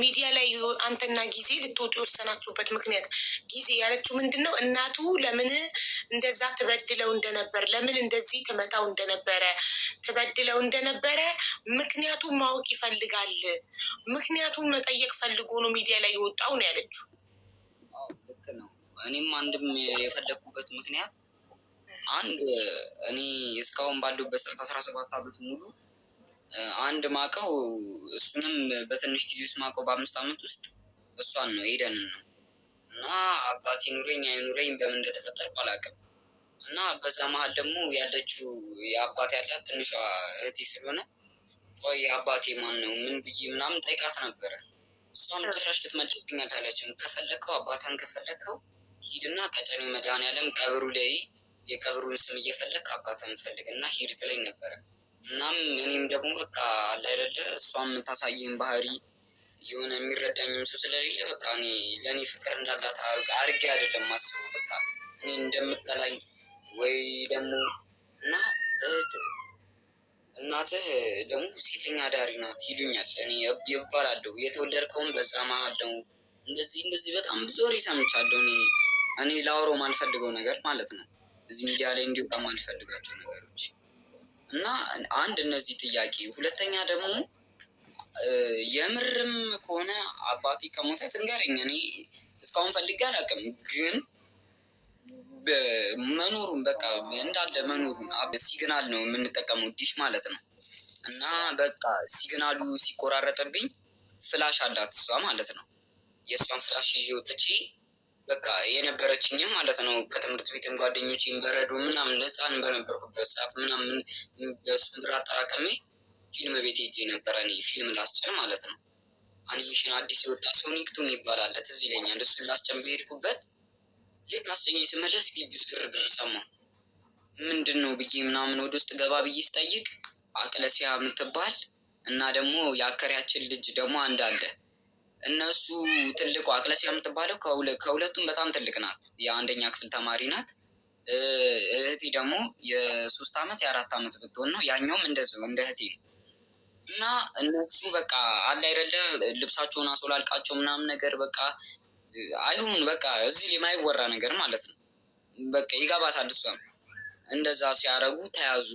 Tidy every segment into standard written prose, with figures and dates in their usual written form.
ሚዲያ ላይ አንተና ጊዜ ልትወጡ የወሰናችሁበት ምክንያት ጊዜ ያለችው ምንድነው? እናቱ ለምን እንደዛ ትበድለው እንደነበር፣ ለምን እንደዚህ ትመታው እንደነበረ፣ ትበድለው እንደነበረ ምክንያቱም ማወቅ ይፈልጋል። ምክንያቱም መጠየቅ ፈልጎ ነው ሚዲያ ላይ የወጣው ነው ያለችው። ልክ ነው። እኔም አንድም የፈለግኩበት ምክንያት አንድ እኔ እስካሁን ባለሁበት ሰዓት 17 ዓመት ሙሉ አንድ ማቀው እሱንም በትንሽ ጊዜ ውስጥ ማቀው በ5 ዓመት ውስጥ እሷን ነው ኤደንን ነው። እና አባቴ ኑረኝ አይኑረኝ በምን እንደተፈጠርኩ አላውቅም። እና በዛ መሀል ደግሞ ያለችው የአባቴ ያላት ትንሿ እህቴ ስለሆነ ቆይ አባቴ ማን ነው ምን ብዬ ምናምን ጠይቃት ነበረ። እሷም ጭራሽ ልትመልስብኝ አልቻለችም። ከፈለግከው አባተን ከፈለግከው ሂድና ቀጨኔ መድኃኔዓለም ቀብሩ ላይ የቀብሩን ስም እየፈለግ አባተን ፈልግ እና ሂድ ትለኝ ነበረ። እናም እኔም ደግሞ በቃ አለ አይደለ እሷም የምታሳየኝ ባህሪ የሆነ የሚረዳኝም ሰው ስለሌለ በቃ እኔ ለእኔ ፍቅር እንዳላት አርጌ አይደለም ማስበው። በቃ እኔ እንደምጠላኝ ወይ ደግሞ እና እናትህ ደግሞ ሴተኛ አዳሪ ናት ይሉኛል። እኔ ይባላለሁ የተወለድከውም በዛ መሀል ነው። እንደዚህ በጣም ብዙ ወሬ ሰምቻለሁ። እኔ ላወራው ማልፈልገው ነገር ማለት ነው እዚህ ሚዲያ ላይ እንዲወጣ ማልፈልጋቸው ነገሮች እና አንድ እነዚህ ጥያቄ፣ ሁለተኛ ደግሞ የምርም ከሆነ አባቴ ከሞተ ትንገረኝ። እኔ እስካሁን ፈልጌ አላውቅም፣ ግን መኖሩን በቃ እንዳለ መኖሩን ሲግናል ነው የምንጠቀመው ዲሽ ማለት ነው። እና በቃ ሲግናሉ ሲቆራረጥብኝ ፍላሽ አላት እሷ ማለት ነው። የእሷን ፍላሽ ይዤ ወጥቼ በቃ የነበረችኝም ማለት ነው ከትምህርት ቤትም ጓደኞቼም በረዶ ምናምን ህፃን በነበርኩበት ሰዓት ምናምን በእሱን ብር አጠራቀሜ ፊልም ቤት ሄጄ ነበረ። እኔ ፊልም ላስጭን ማለት ነው። አኒሜሽን አዲስ የወጣ ሶኒክቱም ይባላል ትዝ ይለኛል። እሱን ላስጭን በሄድኩበት ልክ አስጨኝ ስመለስ ግቢ ውስጥ ግርግር ሰማሁ። ምንድን ነው ብዬ ምናምን ወደ ውስጥ ገባ ብዬ ስጠይቅ አቅለሲያ የምትባል እና ደግሞ የአከሪያችን ልጅ ደግሞ አንድ አለ። እነሱ ትልቁ አቅለሲያ የምትባለው ከሁለቱም በጣም ትልቅ ናት። የአንደኛ ክፍል ተማሪ ናት። እህቴ ደግሞ የ3 ዓመት የ4 ዓመት ብትሆን ነው። ያኛውም እንደዚሁ እንደ እህቴ ነው። እና እነሱ በቃ አለ አይደለ ልብሳቸውን አስወላልቃቸው ምናምን ነገር በቃ አይሁን በቃ እዚህ የማይወራ ነገር ማለት ነው። በቃ ይገባታል። እሷም እንደዛ ሲያረጉ ተያዙ።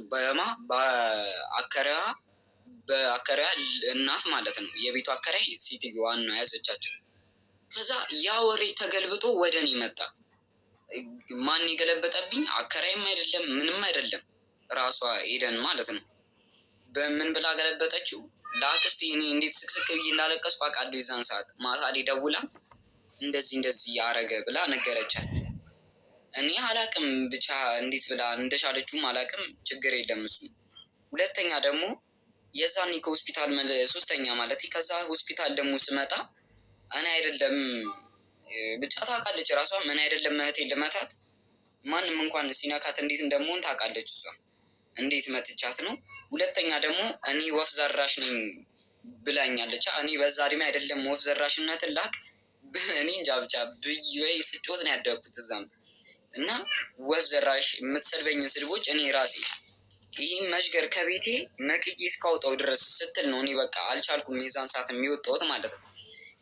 በአከሪያ እናት ማለት ነው። የቤቱ አከራይ ሴትዮዋን ነው ያዘቻቸው። ከዛ ያ ወሬ ተገልብጦ ወደ እኔ መጣ። ማን የገለበጠብኝ? አከራይም አይደለም ምንም አይደለም፣ ራሷ ኤደን ማለት ነው። በምን ብላ ገለበጠችው? ለአክስቴ እኔ እንዴት ስቅስቅ ብዬ እንዳለቀስኩ አውቃለሁ። የዛን ሰዓት ማታ ላይ ደውላ እንደዚህ ያረገ ብላ ነገረቻት። እኔ አላቅም ብቻ እንዴት ብላ እንደቻለችውም አላቅም። ችግር የለም እሱ። ሁለተኛ ደግሞ የዛኔ ከሆስፒታል ሶስተኛ ማለት ከዛ ሆስፒታል ደግሞ ስመጣ እኔ አይደለም ብቻ ታውቃለች ራሷ ምን አይደለም እህቴን ልመታት ማንም እንኳን ሲነካት እንዴት እንደምሆን ታውቃለች እሷ። እንዴት መትቻት ነው። ሁለተኛ ደግሞ እኔ ወፍ ዘራሽ ነኝ ብላኛለች። እኔ በዛ እድሜ አይደለም ወፍ ዘራሽነትን ላክ እኔ እንጃ ብቻ ወይ ስጮት ነው ያደግኩት እዛም። እና ወፍ ዘራሽ የምትሰልበኝን ስድቦች እኔ ራሴ ይህም መሽገር ከቤቴ ነቅዬ እስካውጣው ድረስ ስትል ነው እኔ በቃ አልቻልኩም። የዛን ሰዓት የሚወጣውት ማለት ነው።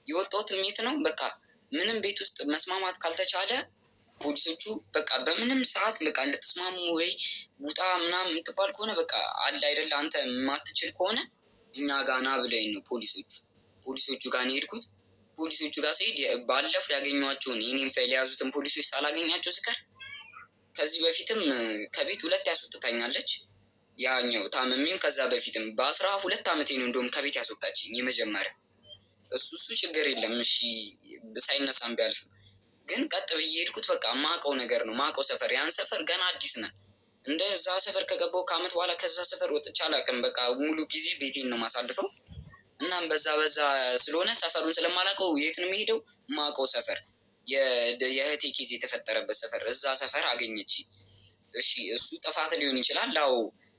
የወጣውት ሜት ነው በቃ ምንም ቤት ውስጥ መስማማት ካልተቻለ ፖሊሶቹ በቃ በምንም ሰዓት በቃ እንድትስማሙ ወይ ውጣ ምናምን የምትባል ከሆነ በቃ አለ አይደለ አንተ የማትችል ከሆነ እኛ ጋር ና ብለኝ ነው ፖሊሶቹ ጋር ነው የሄድኩት። ፖሊሶቹ ጋር ስሄድ ባለፈው ያገኟቸውን የኔን ፋይል የያዙትን ፖሊሶች ሳላገኛቸው ስቀር ከዚህ በፊትም ከቤት 2 ያስወጥታኛለች። ያኛው ታመሜም ከዛ በፊትም በ12 ዓመቴ ነው እንደውም ከቤት ያስወጣችኝ የመጀመሪያ። እሱ ችግር የለም እሺ ሳይነሳም ቢያልፍም፣ ግን ቀጥ ብዬ ሄድኩት በቃ ማቀው ነገር ነው ማቀው ሰፈር። ያን ሰፈር ገና አዲስ ነን። እንደዛ ሰፈር ከገባው ከአመት በኋላ ከዛ ሰፈር ወጥቼ አላውቅም። በቃ ሙሉ ጊዜ ቤቴን ነው ማሳልፈው። እናም በዛ ስለሆነ ሰፈሩን ስለማላውቀው የት ነው የሚሄደው? ማቀው ሰፈር የእህቴ ኬዝ የተፈጠረበት ሰፈር። እዛ ሰፈር አገኘች። እሺ እሱ ጥፋት ሊሆን ይችላል። አዎ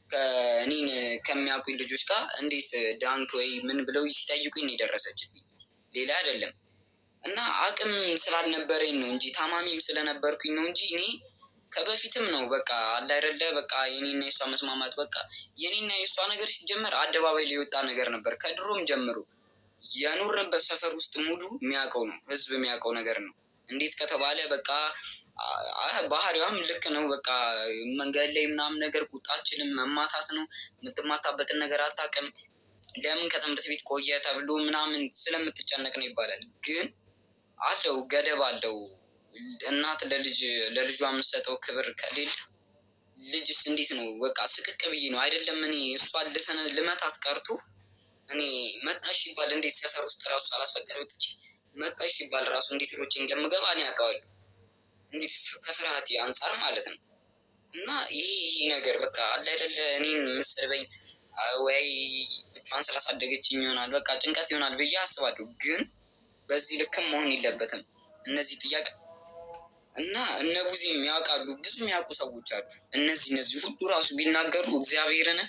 ከእኔን ከሚያውቁኝ ልጆች ጋር እንዴት ዳንክ ወይ ምን ብለው ሲጠይቁኝ ነው የደረሰችብኝ፣ ሌላ አይደለም። እና አቅም ስላልነበረኝ ነው እንጂ ታማሚም ስለነበርኩኝ ነው እንጂ እኔ ከበፊትም ነው በቃ አለ አይደለ በቃ የኔና የሷ መስማማት በቃ የኔና የሷ ነገር ሲጀመር አደባባይ ላይ የወጣ ነገር ነበር ከድሮም ጀምሮ። የኖርንበት ሰፈር ውስጥ ሙሉ የሚያውቀው ነው፣ ህዝብ የሚያውቀው ነገር ነው። እንዴት ከተባለ በቃ ባህሪዋም ልክ ነው። በቃ መንገድ ላይ ምናምን ነገር ቁጣችንም መማታት ነው። የምትማታበትን ነገር አታውቅም። ለምን ከትምህርት ቤት ቆየ ተብሎ ምናምን ስለምትጨነቅ ነው ይባላል። ግን አለው ገደብ አለው። እናት ለልጇ የምትሰጠው ክብር ከሌለ ልጅስ እንዴት ነው? በቃ ስቅቅ ብዬ ነው አይደለም። እኔ እሷን ልመታት ቀርቶ እኔ መጣሽ ሲባል እንዴት ሰፈር ውስጥ ራሱ አላስፈቀደ ወጥቼ መጣሽ ሲባል ራሱ እንዴት ሮጬ እንደምገባ እኔ አውቀዋለሁ። እንዴት ከፍርሃት አንጻር ማለት ነው። እና ይሄ ነገር በቃ አለ አይደለ እኔን የምትሰድበኝ ወይ ብቻዋን ስላሳደገችኝ ይሆናል፣ በቃ ጭንቀት ይሆናል ብዬ አስባለሁ። ግን በዚህ ልክም መሆን የለበትም። እነዚህ ጥያቄ እና እነ ቡዜም ያውቃሉ፣ ብዙ የሚያውቁ ሰዎች አሉ። እነዚህ ሁሉ ራሱ ቢናገሩ እግዚአብሔርን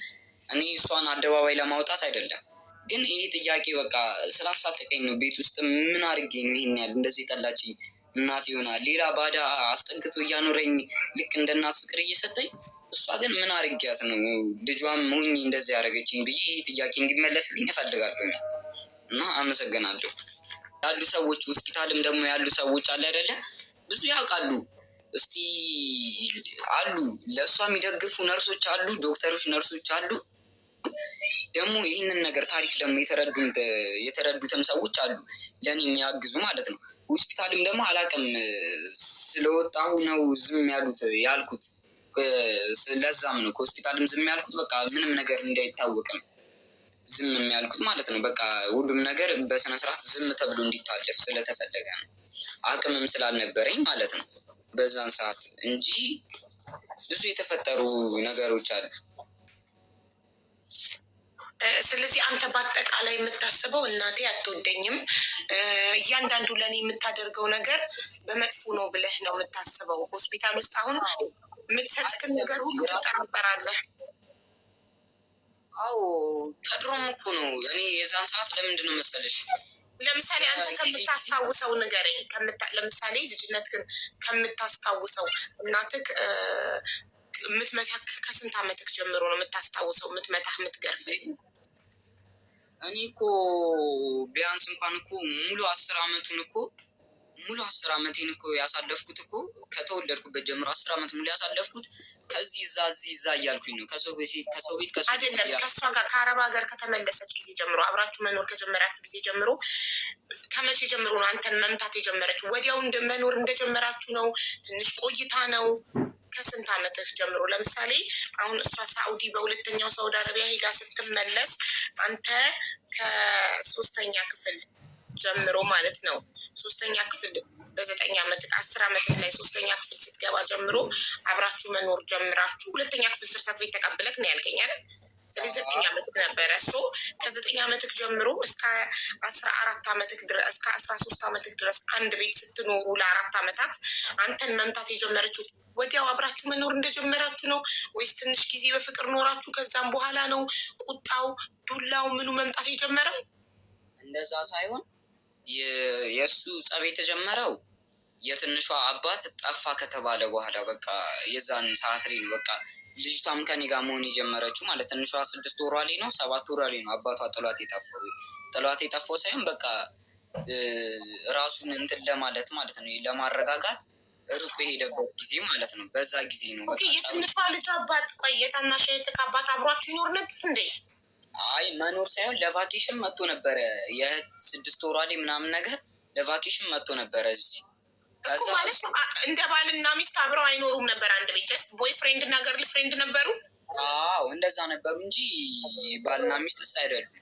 እኔ እሷን አደባባይ ለማውጣት አይደለም፣ ግን ይሄ ጥያቄ በቃ ስላሳቀቀኝ ነው። ቤት ውስጥ ምን አድርጌ ነው ይሄን ያህል እንደዚህ ጠላችኝ? እናት ይሆናል ሌላ ባዳ አስጠግቶ እያኖረኝ ልክ እንደ እናት ፍቅር እየሰጠኝ፣ እሷ ግን ምን አድርጊያት ነው ልጇም ሆኜ እንደዚህ ያደረገችኝ ብዬ ይህ ጥያቄ እንዲመለስልኝ እፈልጋለሁ። እና አመሰግናለሁ። ያሉ ሰዎች ሆስፒታልም ደግሞ ያሉ ሰዎች አለ አይደለ ብዙ ያውቃሉ። እስቲ አሉ ለእሷ የሚደግፉ ነርሶች አሉ፣ ዶክተሮች፣ ነርሶች አሉ። ደግሞ ይህንን ነገር ታሪክ ደግሞ የተረዱትም ሰዎች አሉ ለእኔ የሚያግዙ ማለት ነው። ሆስፒታልም ደግሞ አላውቅም ስለወጣሁ ነው ዝም ያልኩት። ለዛም ነው ከሆስፒታልም ዝም ያልኩት። በቃ ምንም ነገር እንዳይታወቅም ዝም የሚያልኩት ማለት ነው። በቃ ሁሉም ነገር በስነስርዓት ዝም ተብሎ እንዲታለፍ ስለተፈለገ ነው። አቅምም ስላልነበረኝ ማለት ነው በዛን ሰዓት እንጂ ብዙ የተፈጠሩ ነገሮች አሉ። ስለዚህ አንተ በአጠቃላይ የምታስበው እናቴ አትወደኝም፣ እያንዳንዱ ለእኔ የምታደርገው ነገር በመጥፎ ነው ብለህ ነው የምታስበው። ሆስፒታል ውስጥ አሁን የምትሰጥክን ነገር ሁሉ ትጠራጠራለህ። አዎ ከድሮም እኮ ነው። እኔ የዛን ሰዓት ለምንድን ነው መሰለሽ፣ ለምሳሌ አንተ ከምታስታውሰው ንገረኝ። ለምሳሌ ልጅነትህን ከምታስታውሰው እናትህ የምትመታህ ከስንት ዓመትህ ጀምሮ ነው የምታስታውሰው? የምትመታህ የምትገርፍህ? እኔ እኮ ቢያንስ እንኳን እኮ ሙሉ 10 ዓመቴን እኮ ያሳለፍኩት እኮ ከተወለድኩበት ጀምሮ 10 ዓመት ሙሉ ያሳለፍኩት ከዚህ እዛ እያልኩኝ ነው። ከሰው ቤት አይደለም፣ ከእሷ ጋር ከአረብ ሀገር ከተመለሰች ጊዜ ጀምሮ አብራችሁ መኖር ከጀመራችሁ ጊዜ ጀምሮ ከመቼ ጀምሮ ነው አንተን መምታት የጀመረችው? ወዲያው መኖር እንደጀመራችሁ ነው? ትንሽ ቆይታ ነው? ከስንት ዓመትህ ጀምሮ? ለምሳሌ አሁን እሷ ሳኡዲ በሁለተኛው ሳውዲ አረቢያ ሄዳ ስትመለስ አንተ ከ3ኛ ክፍል ጀምሮ ማለት ነው 3ኛ ክፍል በ9 ዓመትህ 10 ዓመትህ ላይ 3ኛ ክፍል ስትገባ ጀምሮ አብራችሁ መኖር ጀምራችሁ 2ኛ ክፍል ሰርተፍኬት ተቀብለክ ነው ያልከኝ አይደል? ስለዚህ 9 ዓመትህ ነበረ። ከ9 ዓመትህ ጀምሮ እስከ 14 ዓመትህ ድረስ እስከ 13 ዓመትህ ድረስ አንድ ቤት ስትኖሩ ለ4 ዓመታት አንተን መምታት የጀመረችው ወዲያው አብራችሁ መኖር እንደጀመራችሁ ነው ወይስ ትንሽ ጊዜ በፍቅር ኖራችሁ ከዛም በኋላ ነው ቁጣው ዱላው ምኑ መምጣት የጀመረው? እንደዛ ሳይሆን የእሱ ጸብ የተጀመረው የትንሿ አባት ጠፋ ከተባለ በኋላ በቃ የዛን ሰዓት ላይ ነው። በቃ ልጅቷም ከኔ ጋር መሆን የጀመረችው ማለት ትንሿ 6 ወሯ ላይ ነው 7 ወሯ ላይ ነው አባቷ ጥሏት የጠፋው ሳይሆን በቃ ራሱን እንትን ለማለት ማለት ነው ለማረጋጋት ሩቅ በሄደበት ጊዜ ማለት ነው። በዛ ጊዜ ነው የትንሿ ልጅ አባት ቆይ የታናሽ እህትህ አባት አብሯችሁ ይኖር ነበር እንዴ? አይ መኖር ሳይሆን ለቫኬሽን መጥቶ ነበረ። የ6 ወሯ ላይ ምናምን ነገር ለቫኬሽን መጥቶ ነበረ እዚህ። እኮ ማለት እንደ ባልና ሚስት አብረው አይኖሩም ነበር አንድ ቤት? ጀስት ቦይ ፍሬንድ እና ገርል ፍሬንድ ነበሩ? አዎ እንደዛ ነበሩ እንጂ ባልና ሚስትስ አይደሉም።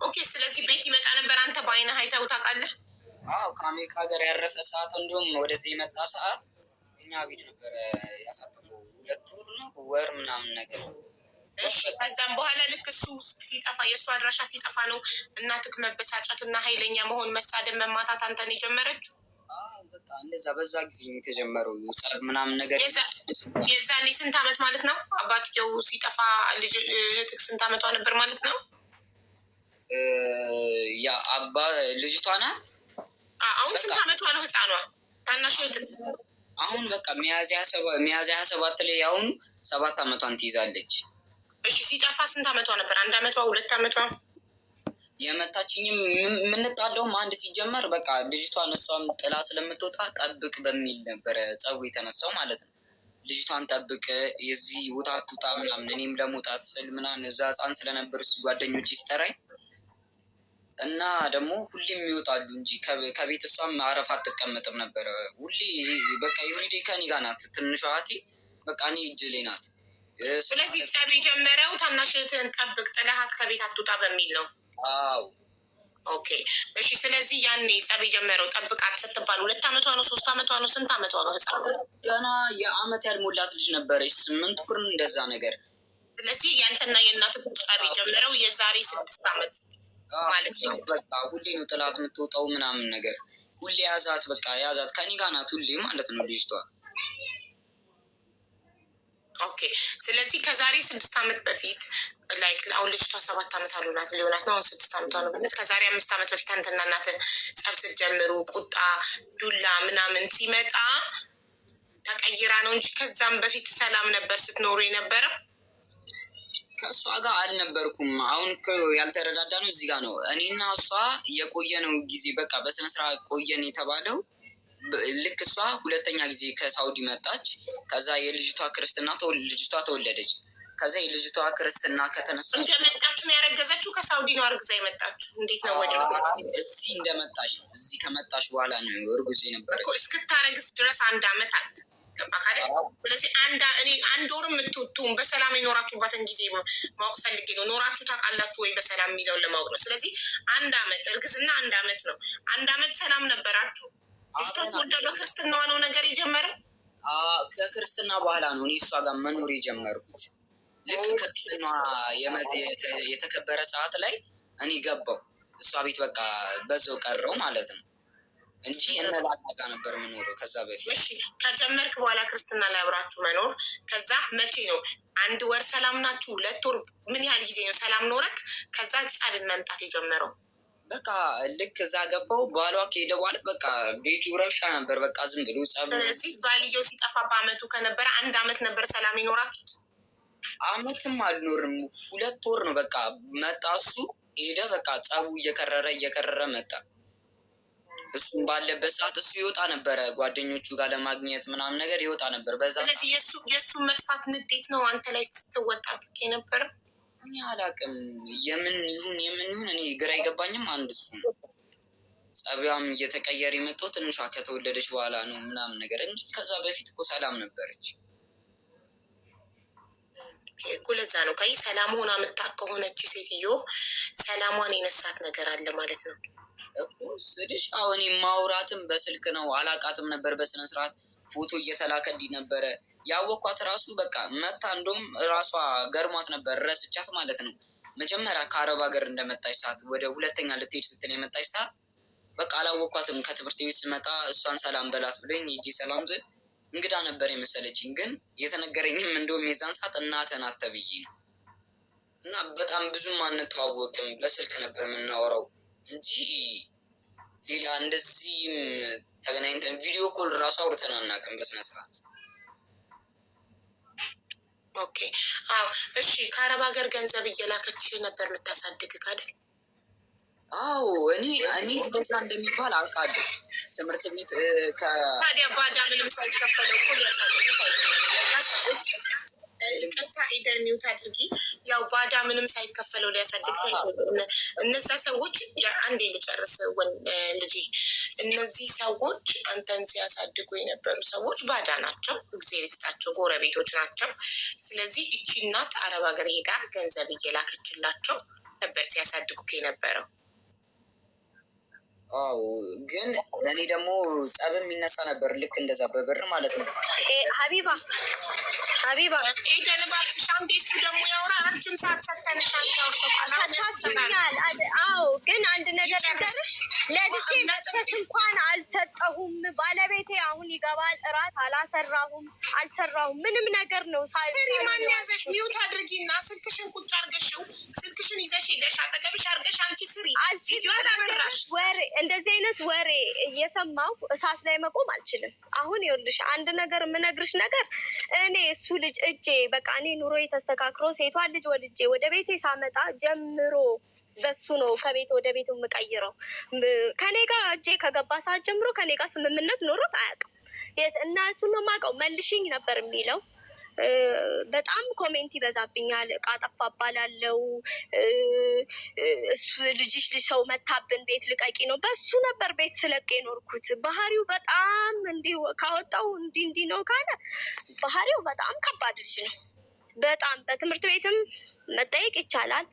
ኦኬ ስለዚህ ቤት ይመጣ ነበር። አንተ በአይነህ አይተኸው ታውቃለህ? አዎ ከአሜሪካ ሀገር ያረፈ ሰዓት እንዲሁም ወደዚህ የመጣ ሰዓት እኛ ቤት ነበረ ያሳለፈው 2 ወር ምናምን ነገር። እሺ ከዛም በኋላ ልክ እሱ ሲጠፋ የእሱ አድራሻ ሲጠፋ ነው እናትህ መበሳጨት እና ኃይለኛ መሆን መሳደብ መማታት አንተን የጀመረችው? በቃ እንደዛ በዛ ጊዜ ነው የተጀመረው ጸብ ምናምን ነገር። የዛኔ ስንት ዓመት ማለት ነው አባትየው ሲጠፋ? እህትህ ስንት ዓመቷ ነበር ማለት ነው? ያ ልጅቷ ናት። አሁን ስንት ዓመቷ ነው ህፃኗ ታናሽ እህትህ? አሁን በቃ ሚያዝያ 27 ላይ አሁን 7 ዓመቷን ትይዛለች። እሺ ሲጠፋ ስንት ዓመቷ ነበር? 1 ዓመቷ 2 ዓመቷ? የመታችኝም የምንጣለውም አንድ ሲጀመር በቃ ልጅቷን እሷም ጥላ ስለምትወጣ ጠብቅ በሚል ነበረ ጸቡ የተነሳው ማለት ነው። ልጅቷን ጠብቅ የዚህ ውጣ ትውጣ ምናምን፣ እኔም ለመውጣት ስል ምናምን እዛ ህፃን ስለነበሩ ጓደኞች ሲጠራኝ እና ደግሞ ሁሌም ይወጣሉ እንጂ ከቤት እሷም አረፍ አትቀመጥም ነበረ። ሁሌ በቃ የሁሌ ከኔ ጋር ናት ትንሿ እህቴ፣ በቃ እኔ እጅ ላይ ናት። ስለዚህ ጸብ የጀመረው ታናሽ እህትህን ጠብቅ ጥለሃት ከቤት አትውጣ በሚል ነው። አዎ ኦኬ እሺ። ስለዚህ ያኔ ጸብ የጀመረው ጠብቃት ስትባል 2 ዓመቷ ነው 3 ዓመቷ ነው ስንት ዓመቷ ነው? ህፃን ገና የአመት ያልሞላት ልጅ ነበረች፣ 8 ወር እንደዛ ነገር። ስለዚህ ያንተና የእናት ጸብ የጀመረው የዛሬ 6 ዓመት ማለት ነው። በቃ ሁሌ ነው ጥላት የምትወጣው ምናምን ነገር፣ ሁሌ ያዛት፣ በቃ ያዛት፣ ከኔ ጋር ናት ሁሌ ማለት ነው ልጅቷ። ኦኬ ስለዚህ ከዛሬ 6 ዓመት በፊት ላይክ አሁን ልጅቷ 7 ዓመት አሉናት ሊሆናት ነው። አሁን 6 ዓመቷ ነው ብንል ከዛሬ 5 ዓመት በፊት አንተና እናትህ ጸብ ስትጀምሩ ቁጣ ዱላ ምናምን ሲመጣ ተቀይራ ነው እንጂ ከዛም በፊት ሰላም ነበር ስትኖሩ የነበረው? ከእሷ ጋር አልነበርኩም። አሁን ያልተረዳዳ ነው እዚህ ጋር ነው። እኔና እሷ የቆየ ነው ጊዜ በቃ በስነስርዓት ቆየን የተባለው ልክ እሷ 2ኛ ጊዜ ከሳውዲ መጣች። ከዛ የልጅቷ ክርስትና ልጅቷ ተወለደች። ከዛ የልጅቷ ክርስትና ከተነሳ እንደመጣችሁ ነው ያረገዘችው? ከሳውዲ ነው አርግዛ የመጣችሁ? እንዴት ነው ወደ እዚህ እንደመጣች ነው። እዚህ ከመጣች በኋላ ነው እርጉዝ የነበረች። እስክታረግዝ ድረስ 1 ዓመት አለ ገባ ካለ። ስለዚህ አንድ ወር የምትወጡም በሰላም የኖራችሁባትን ጊዜ ማወቅ ፈልጌ ነው። ኖራችሁ ታውቃላችሁ ወይ በሰላም የሚለውን ለማወቅ ነው። ስለዚህ 1 ዓመት እርግዝና 1 ዓመት ነው። 1 ዓመት ሰላም ነበራችሁ? ልጅቷ ተወልዳ በክርስትናዋ ነው ነገር የጀመረ? ከክርስትና በኋላ ነው እኔ እሷ ጋር መኖር የጀመርኩት። ልክ ክርስትና የተከበረ ሰዓት ላይ እኔ ገባው እሷ ቤት በቃ በዛው ቀረው ማለት ነው እንጂ እነላጋ ነበር የምኖረው ከዛ በፊት። እሺ ከጀመርክ በኋላ ክርስትና ላይ አብራችሁ መኖር ከዛ መቼ ነው 1 ወር ሰላም ናችሁ? 2 ወር? ምን ያህል ጊዜ ነው ሰላም ኖረክ ከዛ ጸብ መምጣት የጀመረው? በቃ ልክ እዛ ገባው ባሏ ከሄደ በኋላ በቃ ቤቱ ረብሻ ነበር። በቃ ዝም ብሎ ጸብ። ስለዚህ ባልየው ሲጠፋ በአመቱ ከነበረ 1 ዓመት ነበር ሰላም የኖራችሁት? አመትም አልኖርም 2 ወር ነው በቃ መጣ እሱ ሄደ። በቃ ጸቡ እየከረረ መጣ። እሱም ባለበት ሰዓት እሱ ይወጣ ነበረ ጓደኞቹ ጋር ለማግኘት ምናምን ነገር ይወጣ ነበር በዛ። ስለዚህ የእሱ መጥፋት ንዴት ነው አንተ ላይ ስትወጣብክ የነበረው? እኔ አላቅም የምን ይሁን እኔ ግራ አይገባኝም። አንድ እሱ ነው ጸቢያም እየተቀየረ የመጣው ትንሿ ከተወለደች በኋላ ነው ምናምን ነገር እንጂ ከዛ በፊት እኮ ሰላም ነበረች እኮ። ለዛ ነው ከይ ሰላም ሆና መጣ ከሆነች ሴትዮ ሰላሟን የነሳት ነገር አለ ማለት ነው እኮ ስልሽ። አሁን ማውራትም በስልክ ነው። አላቃትም ነበር በስነስርዓት ፎቶ እየተላከልኝ ነበረ ያወኳት ራሱ በቃ መታ። እንደውም ራሷ ገርሟት ነበር ረስቻት ማለት ነው። መጀመሪያ ከአረብ ሀገር እንደመጣች ሰዓት ወደ 2ኛ ልትሄድ ስትል የመጣች ሰዓት በቃ አላወኳትም። ከትምህርት ቤት ስመጣ እሷን ሰላም በላት ብለኝ ሂጂ ሰላም ስል እንግዳ ነበር የመሰለችኝ። ግን የተነገረኝም እንደውም የዛን ሰዓት እናትህ ናት ተብዬ ነው። እና በጣም ብዙም አንተዋወቅም በስልክ ነበር የምናወራው እንጂ ሌላ እንደዚህም ተገናኝተን ቪዲዮ ኮል ራሱ አውርተን አናውቅም በስነስርዓት። ኦኬ አዎ እሺ። ከአረብ ሀገር ገንዘብ እየላከች ነበር የምታሳድግ ካደል? አዎ እኔ እንደዛ እንደሚባል አውቃለሁ። ትምህርት ቤት ታዲያ ባዳ ምንም ሳይከፈለው እኮ ሊያሳድግ ሰዎች ቅርታ ኢደር ሚውት አድርጊ። ያው ባዳ ምንም ሳይከፈለው ሊያሳድግ እነዛ ሰዎች አንዴ ልጨርስ ልጄ። እነዚህ ሰዎች አንተን ሲያሳድጉ የነበሩ ሰዎች ባዳ ናቸው። እግዜር ይስጣቸው፣ ጎረቤቶች ናቸው። ስለዚህ እቺ እናት አረብ ሀገር ሄዳ ገንዘብ እየላከችላቸው ነበር ሲያሳድጉ የነበረው። አዎ ግን ለእኔ ደግሞ ጸብ የሚነሳ ነበር ልክ እንደዛ በብር ማለት ነው። ሀቢባ ኤደን እባክሽ አንዴ እሱ ደግሞ ያወራ። ረጅም ሰዓት ሰተንሻል። አዎ ግን አንድ ነገር ነገርሽ ለልጄ መጠት እንኳን አልሰጠሁም። ባለቤቴ አሁን ይገባል። እራት አልሰራሁም ምንም ነገር ነው። ማን ያዘሽ? ሚውት አድርጊና ስልክሽን ቁጭ አርገሽው ስልክሽን ይዘሽ ሄደሽ አጠገብሽ አርገሽ አንቺ ስሪ። ቪዲዮ አላበራሽ። እንደዚህ አይነት ወሬ እየሰማሁ እሳት ላይ መቆም አልችልም። አሁን ይኸውልሽ አንድ ነገር የምነግርሽ ነገር እኔ እሱ ልጅ እጄ በቃ እኔ ኑሮዬ ተስተካክሎ ሴቷን ልጅ ወልጄ ወደ ቤቴ ሳመጣ ጀምሮ በሱ ነው ከቤት ወደ ቤት የምቀይረው። ከኔ ጋር እጄ ከገባ ሰዓት ጀምሮ ከኔ ጋር ስምምነት ኖሮት አያውቅም። እና እሱን ነው የማውቀው። መልሽኝ ነበር የሚለው። በጣም ኮሜንት ይበዛብኛል። እቃ ጠፋ እባላለሁ። እሱ ልጅሽ ሰው መታብን ቤት ልቀቂ ነው። በሱ ነበር ቤት ስለቅ የኖርኩት። ባህሪው በጣም እንዲህ ካወጣው እንዲህ ነው ካለ ባህሪው በጣም ከባድ ልጅ ነው። በጣም በትምህርት ቤትም መጠየቅ ይቻላል፣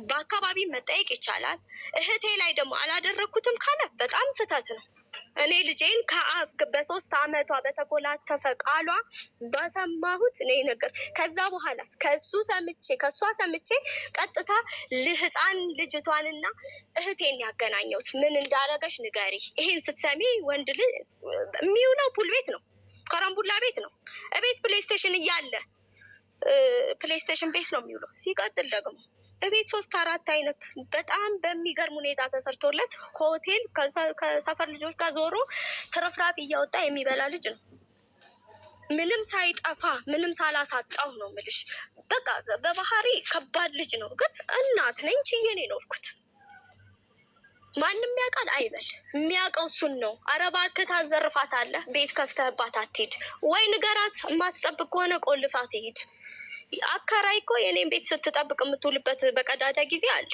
በአካባቢ መጠየቅ ይቻላል። እህቴ ላይ ደግሞ አላደረግኩትም ካለ በጣም ስህተት ነው። እኔ ልጄን በ3 ዓመቷ በተኮላተፈ ቃሏ በሰማሁት እኔ ነገር ከዛ በኋላ ከእሷ ሰምቼ ቀጥታ ህፃን ልጅቷንና እህቴን ያገናኘሁት። ምን እንዳረገች ንገሪ። ይሄን ስትሰሚ ወንድ ልጅ የሚውለው ፑል ቤት ነው፣ ከረምቡላ ቤት ነው። እቤት ፕሌይስቴሽን እያለ ፕሌይስቴሽን ቤት ነው የሚውለው። ሲቀጥል ደግሞ እቤት 3-4 አይነት በጣም በሚገርም ሁኔታ ተሰርቶለት ሆቴል ከሰፈር ልጆች ጋር ዞሮ ትርፍራፊ እያወጣ የሚበላ ልጅ ነው። ምንም ሳይጠፋ ምንም ሳላሳጣው ነው የምልሽ። በቃ በባህሪ ከባድ ልጅ ነው። ግን እናት ነኝ ችዬ ነው የኖርኩት። ማንም ያውቃል አይበል፣ የሚያውቀው እሱን ነው። ኧረ እባክህ ታዘርፋታለህ፣ ቤት ከፍተህባት አትሂድ ወይ ንገራት። የማትጠብቅ ከሆነ ቆልፋት ትሂድ። አከራይ እኮ የኔን ቤት ስትጠብቅ የምትውልበት በቀዳዳ ጊዜ አለ።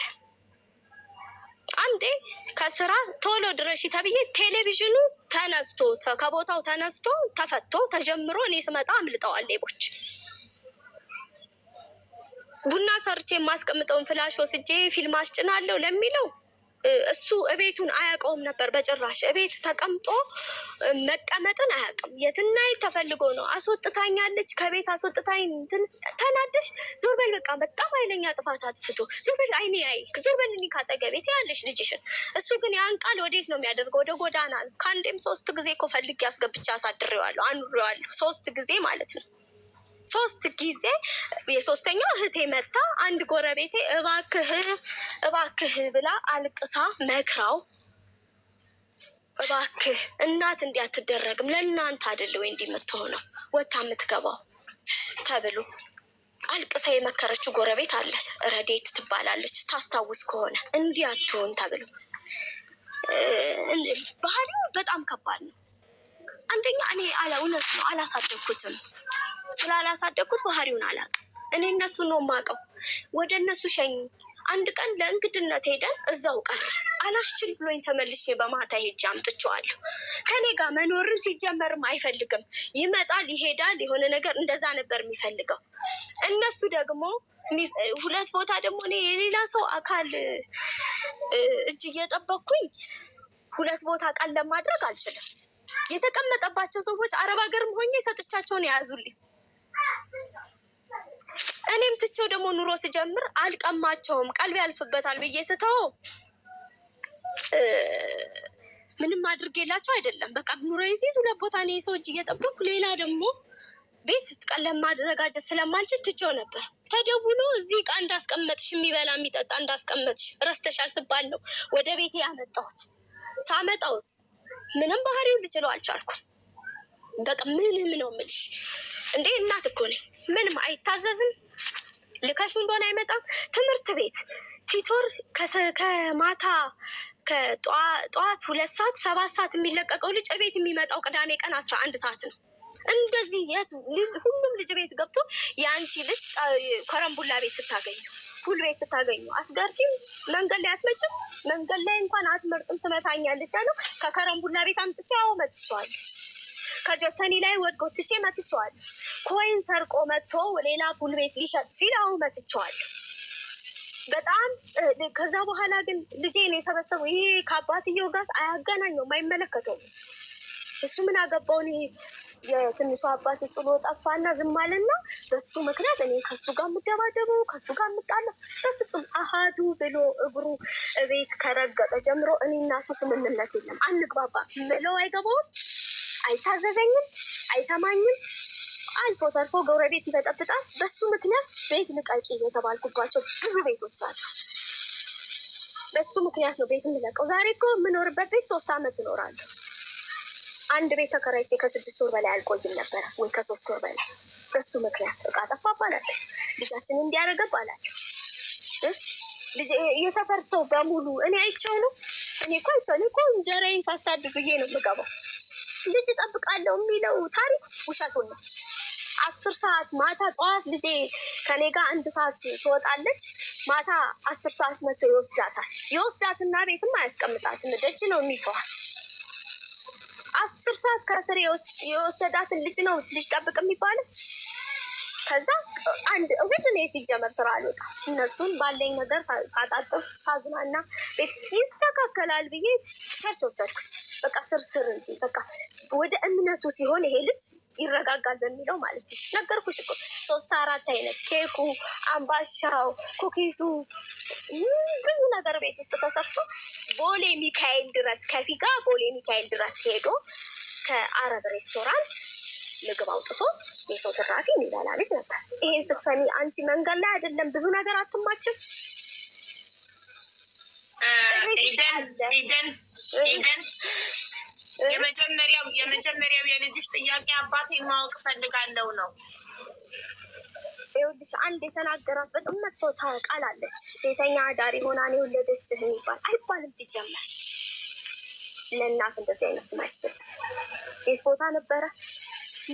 አንዴ ከስራ ቶሎ ድረሺ ተብዬ ቴሌቪዥኑ ተነስቶ ከቦታው ተነስቶ ተፈቶ ተጀምሮ እኔ ስመጣ አምልጠዋል ሌቦች። ቡና ሰርቼ የማስቀምጠውን ፍላሽ ወስጄ ፊልም አስጭናለሁ ለሚለው እሱ እቤቱን አያውቀውም ነበር በጭራሽ። እቤት ተቀምጦ መቀመጥን አያውቅም። የትና የት ተፈልጎ ነው። አስወጥታኛለች ከቤት አስወጥታኝ። ተናደሽ ዞር በል በቃ በጣም ኃይለኛ ጥፋት አጥፍቶ ዞር በል አይኔ ዞር በል እኔ ካጠገቤ ትያለሽ ልጅሽን። እሱ ግን ያን ቃል ወዴት ነው የሚያደርገው? ወደ ጎዳና ነው። ከአንዴም 3 ጊዜ እኮ ፈልጌ አስገብቼ አሳድሬዋለሁ፣ አኑሬዋለሁ። 3 ጊዜ ማለት ነው። 3 ጊዜ። የሶስተኛው እህቴ መታ አንድ ጎረቤቴ እባክህ ብላ አልቅሳ መክራው፣ እባክህ እናት እንዲህ አትደረግም፣ ለእናንተ አይደለ ወይ እንዲህ የምትሆነው ወታ የምትገባው ተብሎ አልቅሳ የመከረችው ጎረቤት አለ። ረዴት ትባላለች፣ ታስታውስ ከሆነ እንዲህ አትሆን ተብሎ። ባህሪው በጣም ከባድ ነው። አንደኛ እኔ እውነት ነው አላሳደግኩትም። ስላላሳደግኩት ባህሪውን አላውቅም። እኔ እነሱን ነው የማውቀው። ወደ እነሱ ሸኝ። አንድ ቀን ለእንግድነት ሄደን እዛው ቀረ። አላስችል ብሎኝ ተመልሼ በማታ ሄጄ አምጥቼዋለሁ። ከኔ ጋር መኖርን ሲጀመርም አይፈልግም። ይመጣል ይሄዳል፣ የሆነ ነገር እንደዛ ነበር የሚፈልገው። እነሱ ደግሞ 2 ቦታ ደግሞ እኔ የሌላ ሰው አካል እጅ እየጠበኩኝ 2 ቦታ ቀን ለማድረግ አልችልም። የተቀመጠባቸው ሰዎች አረብ ሀገርም ሆኜ ሰጥቻቸውን የያዙልኝ። እኔም ትቼው ደግሞ ኑሮ ስጀምር አልቀማቸውም፣ ቀልቤ ያልፍበታል ብዬ ስተው ምንም አድርጌላቸው አይደለም። በቃ ኑሮ ይዚዝ 2 ቦታ እኔ ሰው እጅ እየጠበኩ ሌላ ደግሞ ቤት ቀን ለማዘጋጀት ስለማልችል ትቼው ነበር። ተደውሎ እዚህ ዕቃ እንዳስቀመጥሽ የሚበላ የሚጠጣ እንዳስቀመጥሽ ረስተሻል ስባል ነው ወደ ቤቴ ያመጣሁት። ሳመጣውስ ምንም ባህሪውን ልችለው አልቻልኩም። በቃ ምንም ነው የምልሽ። እንዴ እናት እኮ ነኝ። ምንም አይታዘዝም። ልከሽ እንደሆነ አይመጣም። ትምህርት ቤት ቲቶር ከማታ ከጠዋት 2 ሰዓት 7 ሰዓት የሚለቀቀው ልጅ ቤት የሚመጣው ቅዳሜ ቀን 11 ሰዓት ነው። እንደዚህ ሁሉም ልጅ ቤት ገብቶ የአንቺ ልጅ ከረምቡላ ቤት ስታገኙ፣ ፑል ቤት ስታገኙ አትገርፊም? መንገድ ላይ አትመጭም? መንገድ ላይ እንኳን አትመርጥም፣ ትመታኛለች አለው። ከከረምቡላ ቤት አምጥቼ መትቼዋለሁ። ከጆተኒ ላይ ወድቆ ትቼ መትቼዋለሁ። ኮይን ሰርቆ መጥቶ ሌላ ፑል ቤት ሊሸጥ ሲል መትቼዋለሁ። በጣም ከዛ በኋላ ግን ልጄን የሰበሰበው ይሄ ከአባትየው ጋር አያገናኘውም፣ አይመለከተውም። እሱ ምን አገባውን? የትንሹ አባት ጥሎ ጠፋና ዝም አለና በሱ ምክንያት እኔ ከሱ ጋር የምደባደበው ከሱ ጋር የምጣለው በፍጹም አሃዱ ብሎ እግሩ እቤት ከረገጠ ጀምሮ እኔ እና እሱ ስምምነት የለም፣ አንግባባ ምለው አይገባውም፣ አይታዘዘኝም፣ አይሰማኝም። አልፎ ተርፎ ጎረቤት ይበጠብጣል። በሱ ምክንያት ቤት ልቀቂ የተባልኩባቸው ብዙ ቤቶች አሉ። በሱ ምክንያት ነው ቤት የምለቀው። ዛሬ እኮ የምኖርበት ቤት 3 ዓመት እኖራለሁ። አንድ ቤት ተከራይቼ ከ6 ወር በላይ አልቆይም ነበረ ወይ ከ3 ወር በላይ። በሱ ምክንያት እቃ ጠፋ ባላለሁ፣ ልጃችን እንዲያረገ ባላለሁ። የሰፈር ሰው በሙሉ እኔ አይቼው ነው። እኔ እኮ እንጀራዬን ሳሳድግ ብዬ ነው የምገባው። ልጅ እጠብቃለሁ የሚለው ታሪክ ውሸቱን ነው። 10 ሰዓት ማታ ጠዋት ልጄ ከኔ ጋር 1 ሰዓት ትወጣለች። ማታ 10 ሰዓት መጥቶ ይወስዳትና ቤትም አያስቀምጣትም። ደጅ ነው የሚተዋት። 10 ሰዓት ከስር የወሰዳትን ልጅ ነው ልጅ ጠብቅ የሚባለው። ከዛ አንድ እሁድ ነው ሲጀመር ስራ አልወጣም። እነሱን ባለኝ ነገር ሳጣጥፍ ሳዝናና ቤት ይስተካከላል ብዬ ቸርች ወሰድኩት። በቃ ስርስር እንጂ በቃ ወደ እምነቱ ሲሆን ይሄ ልጅ ይረጋጋል በሚለው ማለት ነው። ነገርኩሽ እኮ 3-4 አይነት ኬኩ፣ አምባሻው፣ ኩኪሱ ብዙ ነገር ቤት ውስጥ ተሰርቶ ቦሌ ሚካኤል ድረስ ከፊጋ ቦሌ ሚካኤል ድረስ ሄዶ ከአረብ ሬስቶራንት ምግብ አውጥቶ የሰው ትራፊ የሚበላ ልጅ ነበር። ይሄን ስትሰሚ አንቺ መንገድ ላይ አይደለም ብዙ ነገር አትማችም? ኤደን የመጀመሪያው የልጅሽ ጥያቄ አባቴን ማወቅ ፈልጋለሁ ነው። ይኸውልሽ አንድ የተናገራት በጣም መጥፎ ቃል አለች። ሴተኛ አዳሪ ሆና ነው የወለደችህ የሚባል አይባልም። ሲጀመር ለእናት እንደዚህ አይነት ማይሰጥ ሴት ቦታ ነበረ።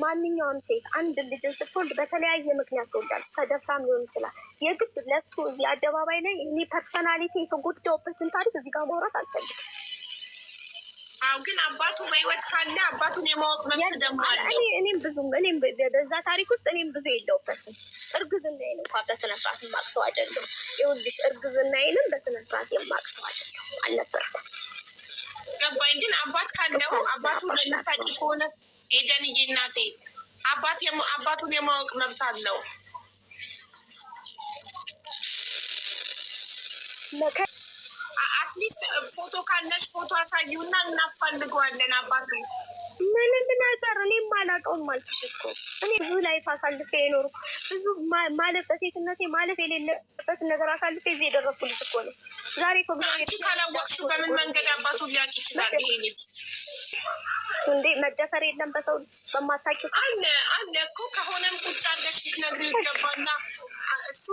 ማንኛውም ሴት አንድ ልጅን ስትወልድ በተለያየ ምክንያት ትወልዳለች። ተደፍራም ሊሆን ይችላል። የግድ ለሱ እዚህ አደባባይ ላይ እኔ ፐርሰናሊቲ የተጎዳውበትን ታሪክ እዚህ ጋር ማውራት አልፈልግም። አዎ ግን አባቱ በህይወት ካለ አባቱን የማወቅ መብት ደግሞ አለ። እኔም በዛ ታሪክ ውስጥ እኔም ብዙ የለውበትም። እርግዝናዬን እንኳን በስነ ስርዓት የማቅሰው አይደለም። ይኸውልሽ እርግዝናዬንም በስነ ስርዓት የማቅሰው አይደለም አልነበርኩም። ገባኝ። ግን አባት ካለው አባቱን ልታቂ ከሆነ ኤደንዬ እናቴ አባቱን የማወቅ መብት አለው። አትሊስት ፎቶ ካለሽ ፎቶ አሳዩና እናፋልገዋለን። አባቱ ምንም ነገር እኔም አላውቀውም አልኩሽ እኮ። እኔ ብዙ ላይፍ አሳልፌ የኖርኩ ብዙ ማለፍ በሴትነቴ ማለፍ የሌለበት ነገር አሳልፌ እዚህ የደረስኩ ልጅ እኮ ነው። ዛሬ እኮ አንቺ ካላወቅሽው በምን መንገድ አባቱን ሊያውቅ ይችላል? ይሄ ልጅ እንዴ መደፈር የለም በሰው ልጅ በማታውቂው አለ እኮ። ከሆነም ቁጭ አድርገሽ ልትነግሪው ይገባና እሱ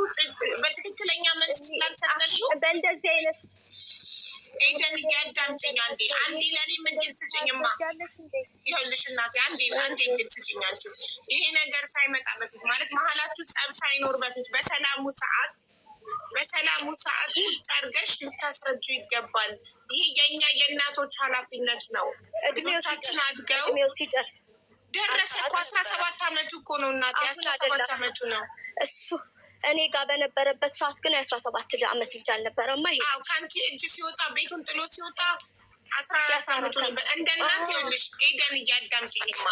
በትክክለኛ መልስ ስላልሰጠሽው በእንደዚህ አይነት ኤደን እያዳምጪኝ አንዴ ለእኔ ምንድን ስጭኝማ። ይኸውልሽ እናቴ አንዴ እድል ስጭኝ። አንቺ ይሄ ነገር ሳይመጣ በፊት ማለት መሀላችሁ ጸብ ሳይኖር በፊት በሰላሙ ሰዓት ቁጭ አድርገሽ ልታስረጁ ይገባል። ይሄ የእኛ የእናቶች ኃላፊነት ነው። ልጆቻችን አድገው ደረሰ እኮ 17 ዓመቱ እኮ ነው እናቴ 17 ዓመቱ ነው እሱ። እኔ ጋር በነበረበት ሰዓት ግን 17 ዓመት ልጅ አልነበረማ። ይሄ ከአንቺ እጅ ሲወጣ ቤቱን ጥሎ ሲወጣ 14 ዓመቱ ነበር። እንደ እናት ይኸውልሽ ኤደን እያዳምጪኝማ፣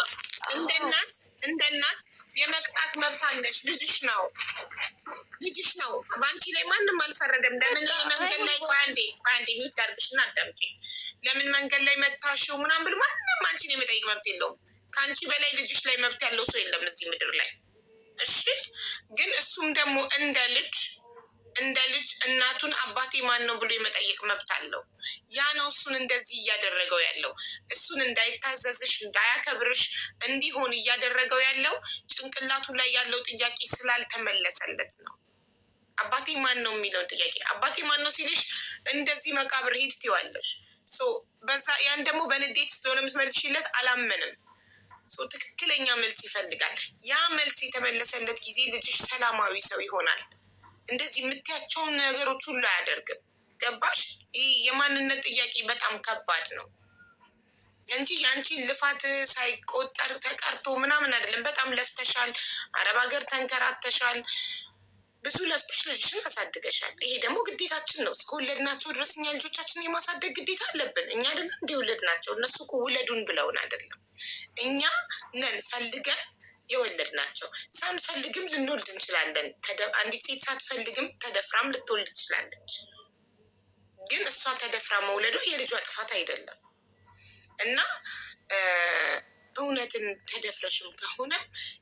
እንደ እናት የመቅጣት መብት አለሽ። ልጅሽ ነው። በአንቺ ላይ ማንም አልፈረደም። ለምን መንገድ ላይ አንዴ ሚውት ላድርግሽና አዳምጪ። ለምን መንገድ ላይ መታሽው ምናምን ብል ማንም አንቺን የመጠየቅ መብት የለውም። ከአንቺ በላይ ልጅሽ ላይ መብት ያለው ሰው የለም እዚህ ምድር ላይ። እሺ ግን እሱም ደግሞ እንደ ልጅ እናቱን አባቴ ማን ነው ብሎ የመጠየቅ መብት አለው። ያ ነው እሱን እንደዚህ እያደረገው ያለው። እሱን እንዳይታዘዝሽ እንዳያከብርሽ እንዲሆን እያደረገው ያለው ጭንቅላቱ ላይ ያለው ጥያቄ ስላልተመለሰለት ነው። አባቴ ማን ነው የሚለውን ጥያቄ አባቴ ማን ነው ሲልሽ እንደዚህ መቃብር ሂድ ትይዋለሽ። በዛ ያን ደግሞ በንዴት ስለሆነ የምትመልሽለት አላመንም። ትክክለኛ መልስ ይፈልጋል። ያ መልስ የተመለሰለት ጊዜ ልጅሽ ሰላማዊ ሰው ይሆናል። እንደዚህ የምታያቸውን ነገሮች ሁሉ አያደርግም። ገባሽ? ይህ የማንነት ጥያቄ በጣም ከባድ ነው እንጂ የአንቺን ልፋት ሳይቆጠር ተቀርቶ ምናምን አይደለም። በጣም ለፍተሻል። አረብ ሀገር ተንከራተሻል። ብዙ ለፍተሽ ልጅሽን አሳድገሻል። ይሄ ደግሞ ግዴታችን ነው። እስከወለድናቸው ድረስ እኛ ልጆቻችንን የማሳደግ ግዴታ አለብን። እኛ አይደለም እንደ ወለድናቸው። እነሱ እኮ ውለዱን ብለውን አይደለም። እኛ ነን ፈልገን የወለድናቸው። ሳንፈልግም ልንወልድ እንችላለን። አንዲት ሴት ሳትፈልግም ተደፍራም ልትወልድ ትችላለች። ግን እሷ ተደፍራ መውለዷ የልጇ ጥፋት አይደለም እና እውነትን ተደፍረሽም ከሆነ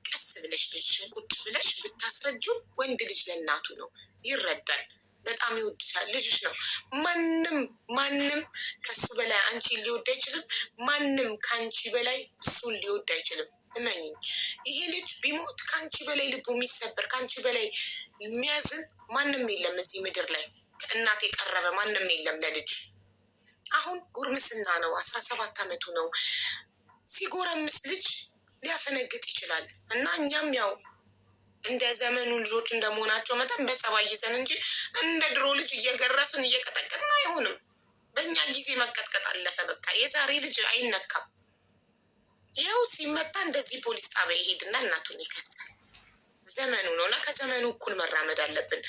ቀስ ብለሽ ልጅሽን ቁጭ ብለሽ ብታስረጁ። ወንድ ልጅ ለእናቱ ነው፣ ይረዳል። በጣም ይወድሻል። ልጅሽ ነው። ማንም ከሱ በላይ አንቺን ሊወድ አይችልም። ማንም ከአንቺ በላይ እሱን ሊወድ አይችልም። እመኝኝ። ይሄ ልጅ ቢሞት ከአንቺ በላይ ልቡ የሚሰበር ከአንቺ በላይ የሚያዝን ማንም የለም እዚህ ምድር ላይ። ከእናት የቀረበ ማንም የለም ለልጅ። አሁን ጉርምስና ነው፣ 17 ዓመቱ ነው። ሲጎረምስ ልጅ ሊያፈነግጥ ይችላል። እና እኛም ያው እንደ ዘመኑ ልጆች እንደመሆናቸው መጠን በጸባይ ይዘን እንጂ እንደ ድሮ ልጅ እየገረፍን እየቀጠቀጥን አይሆንም። በእኛ ጊዜ መቀጥቀጥ አለፈ በቃ። የዛሬ ልጅ አይነካም። ይኸው ሲመታ እንደዚህ ፖሊስ ጣቢያ ይሄድና እናቱን ይከሳል። ዘመኑ ነው እና ከዘመኑ እኩል መራመድ አለብን።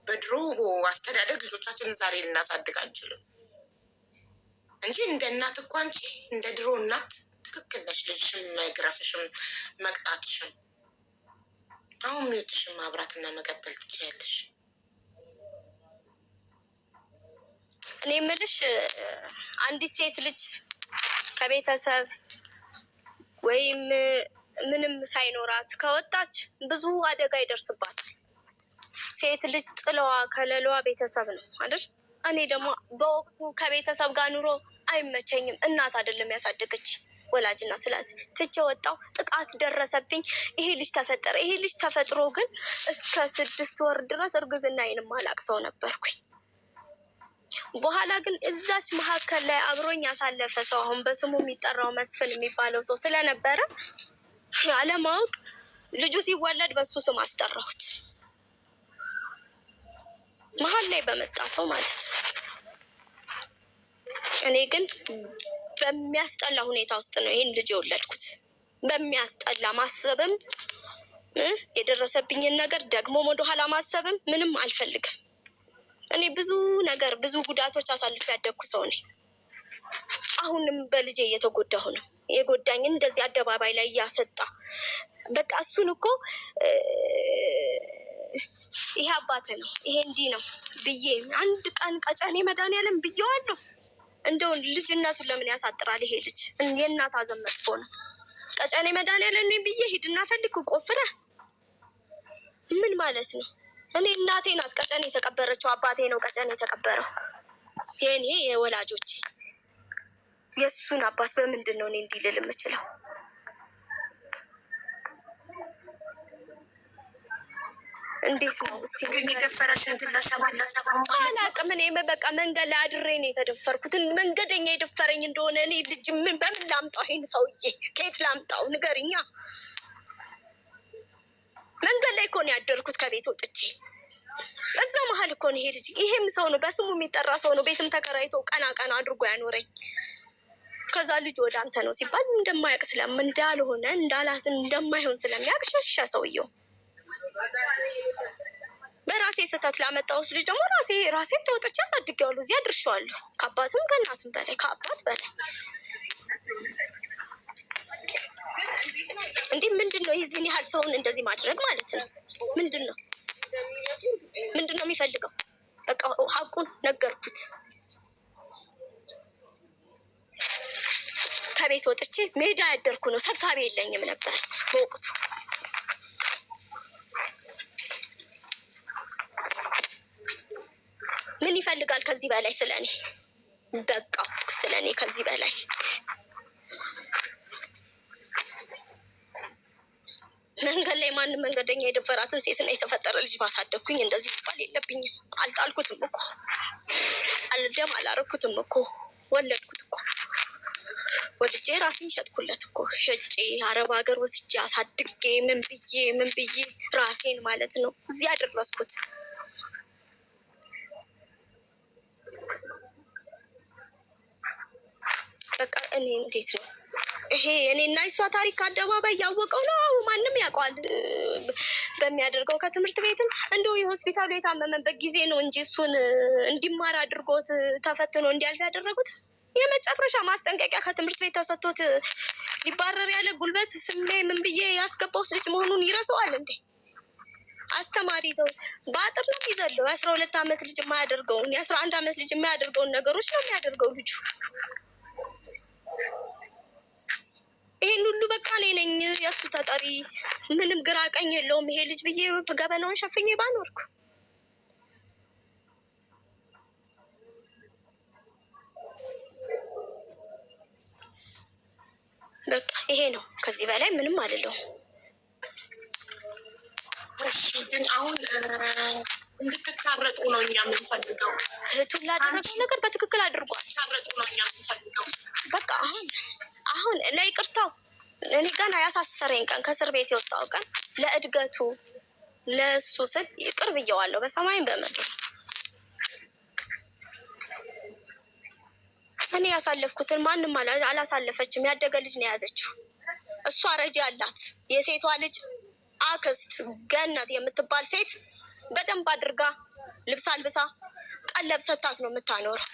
በድሮ አስተዳደግ ልጆቻችንን ዛሬ ልናሳድግ አንችልም እንጂ እንደ እናት እኮ አንቺ እንደ ድሮ እናት ትክክል ነሽ። ልጅሽም መግረፍሽም መቅጣትሽም አሁን ሚዩትሽም ማብራትና መቀጠል ትችያለሽ። እኔ የምልሽ አንዲት ሴት ልጅ ከቤተሰብ ወይም ምንም ሳይኖራት ከወጣች ብዙ አደጋ ይደርስባታል። ሴት ልጅ ጥለዋ ከለሏ ቤተሰብ ነው አይደል? እኔ ደግሞ በወቅቱ ከቤተሰብ ጋር ኑሮ አይመቸኝም። እናት አይደለም ያሳደገች ወላጅና ስለዚህ ትቼ ወጣሁ። ጥቃት ደረሰብኝ። ይሄ ልጅ ተፈጠረ። ይሄ ልጅ ተፈጥሮ ግን እስከ 6 ወር ድረስ እርግዝናዬን ማላቅ ሰው ነበርኩኝ። በኋላ ግን እዛች መካከል ላይ አብሮኝ ያሳለፈ ሰው አሁን በስሙ የሚጠራው መስፍን የሚባለው ሰው ስለነበረ አለማወቅ ልጁ ሲወለድ በሱ ስም አስጠራሁት። መሀል ላይ በመጣ ሰው ማለት ነው። እኔ ግን በሚያስጠላ ሁኔታ ውስጥ ነው ይሄን ልጅ የወለድኩት። በሚያስጠላ ማሰብም የደረሰብኝን ነገር ደግሞ ወደኋላ ማሰብም ምንም አልፈልግም። እኔ ብዙ ነገር ብዙ ጉዳቶች አሳልፌ ያደግኩ ሰው ነኝ። አሁንም በልጄ እየተጎዳሁ ነው። የጎዳኝ እንደዚህ አደባባይ ላይ እያሰጣ በቃ እሱን እኮ ይሄ አባቴ ነው ይሄ እንዲህ ነው ብዬ አንድ ቀን ቀጨኔ መድኃኒዓለም ብዬዋለሁ። እንደው ልጅነቱን ለምን ያሳጥራል ይሄ ልጅ? የእናት አዘን መጥፎ ነው። ቀጨኔ መድኃኒዓለም እኔ ብዬ ሂድና ፈልግ ቆፍረህ ምን ማለት ነው? እኔ እናቴ ናት ቀጨኔ የተቀበረችው፣ አባቴ ነው ቀጨኔ የተቀበረው። የኔ የወላጆቼ የእሱን አባት በምንድን ነው እኔ እንዲህ ልል የምችለው? እንዴት ነው የደፈረሽን ግለሰብ አላውቅም። እኔ በቃ መንገድ ላይ አድሬ ነው የተደፈርኩት። መንገደኛ የደፈረኝ እንደሆነ እኔ ልጅ ምን በምን ላምጣው? ይሄን ሰውዬ ከየት ላምጣው ንገሪኛ። መንገድ ላይ እኮ ነው ያደርኩት ከቤት ወጥቼ። እዛ መሀል እኮ ነው ይሄ ልጅ። ይሄም ሰው ነው በስሙ የሚጠራ ሰው ነው። ቤትም ተከራይቶ ቀና ቀና አድርጎ ያኖረኝ። ከዛ ልጅ ወደ አንተ ነው ሲባል እንደማያውቅ እንዳልሆነ እንደማይሆን ስለሚያውቅ ሸሸ ሰውየው። በራሴ ስህተት ላመጣሁት ልጅ ደግሞ ራሴ ተወጥቼ አሳድጌዋለሁ። እዚህ አድርሼዋለሁ። ከአባትም ከእናትም በላይ ከአባት በላይ እንዴ! ምንድን ነው የዚህን ያህል ሰውን እንደዚህ ማድረግ ማለት ነው? ምንድን ነው የሚፈልገው? በቃ ሀቁን ነገርኩት። ከቤት ወጥቼ ሜዳ ያደርኩ ነው። ሰብሳቢ የለኝም ነበር በወቅቱ። ምን ይፈልጋል ከዚህ በላይ ስለኔ? በቃ ስለኔ ከዚህ በላይ መንገድ ላይ ማንም መንገደኛ የደፈራትን ሴትና የተፈጠረ ልጅ ባሳደግኩኝ እንደዚህ ባል የለብኝም። አልጣልኩትም እኮ አልደም አላረኩትም እኮ ወለድኩት እኮ ወልጄ ራሴን ሸጥኩለት እኮ ሸጬ አረብ ሀገር ወስጄ አሳድጌ ምን ብዬ ራሴን ማለት ነው እዚህ ያደረስኩት። በቃ እኔ እንዴት ነው ይሄ የኔና እሷ ታሪክ አደባባይ ያወቀው ነው። ማንም ያውቀዋል በሚያደርገው። ከትምህርት ቤትም እንደው የሆስፒታሉ የታመመበት ጊዜ ነው እንጂ እሱን እንዲማር አድርጎት ተፈትኖ እንዲያልፍ ያደረጉት። የመጨረሻ ማስጠንቀቂያ ከትምህርት ቤት ተሰጥቶት ሊባረር ያለ ጉልበት ስሜ ምን ብዬ ያስገባሁት ልጅ መሆኑን ይረሳዋል እንዴ? አስተማሪ ተው በአጥር ነው የሚዘለው። የ12 ዓመት ልጅ የማያደርገውን የ11 ዓመት ልጅ የማያደርገውን ነገሮች ነው የሚያደርገው ልጁ። ይሄን ሁሉ በቃ እኔ ነኝ የእሱ ተጠሪ። ምንም ግራ ቀኝ የለውም ይሄ ልጅ ብዬ ገበናውን ሸፍኜ ባኖርኩ። በቃ ይሄ ነው። ከዚህ በላይ ምንም አይደለም። እሺ ግን አሁን እንድትታረቁ ነው እኛ የምንፈልገው። እህቱን ላደረገው ነገር በትክክል አድርጓል። ታረቁ ነው እኛ የምንፈልገው። በቃ አሁን ለይቅርታው እኔ ገና ያሳሰረኝ ቀን ከእስር ቤት የወጣው ቀን ለእድገቱ ለእሱ ስል ይቅር ብየዋለሁ በሰማይም በምድር። እኔ ያሳለፍኩትን ማንም አላሳለፈችም። ያደገ ልጅ ነው የያዘችው። እሷ ረጂ አላት። የሴቷ ልጅ አክስት ገነት የምትባል ሴት በደንብ አድርጋ ልብስ አልብሳ ቀለብ ሰታት ነው የምታኖረው።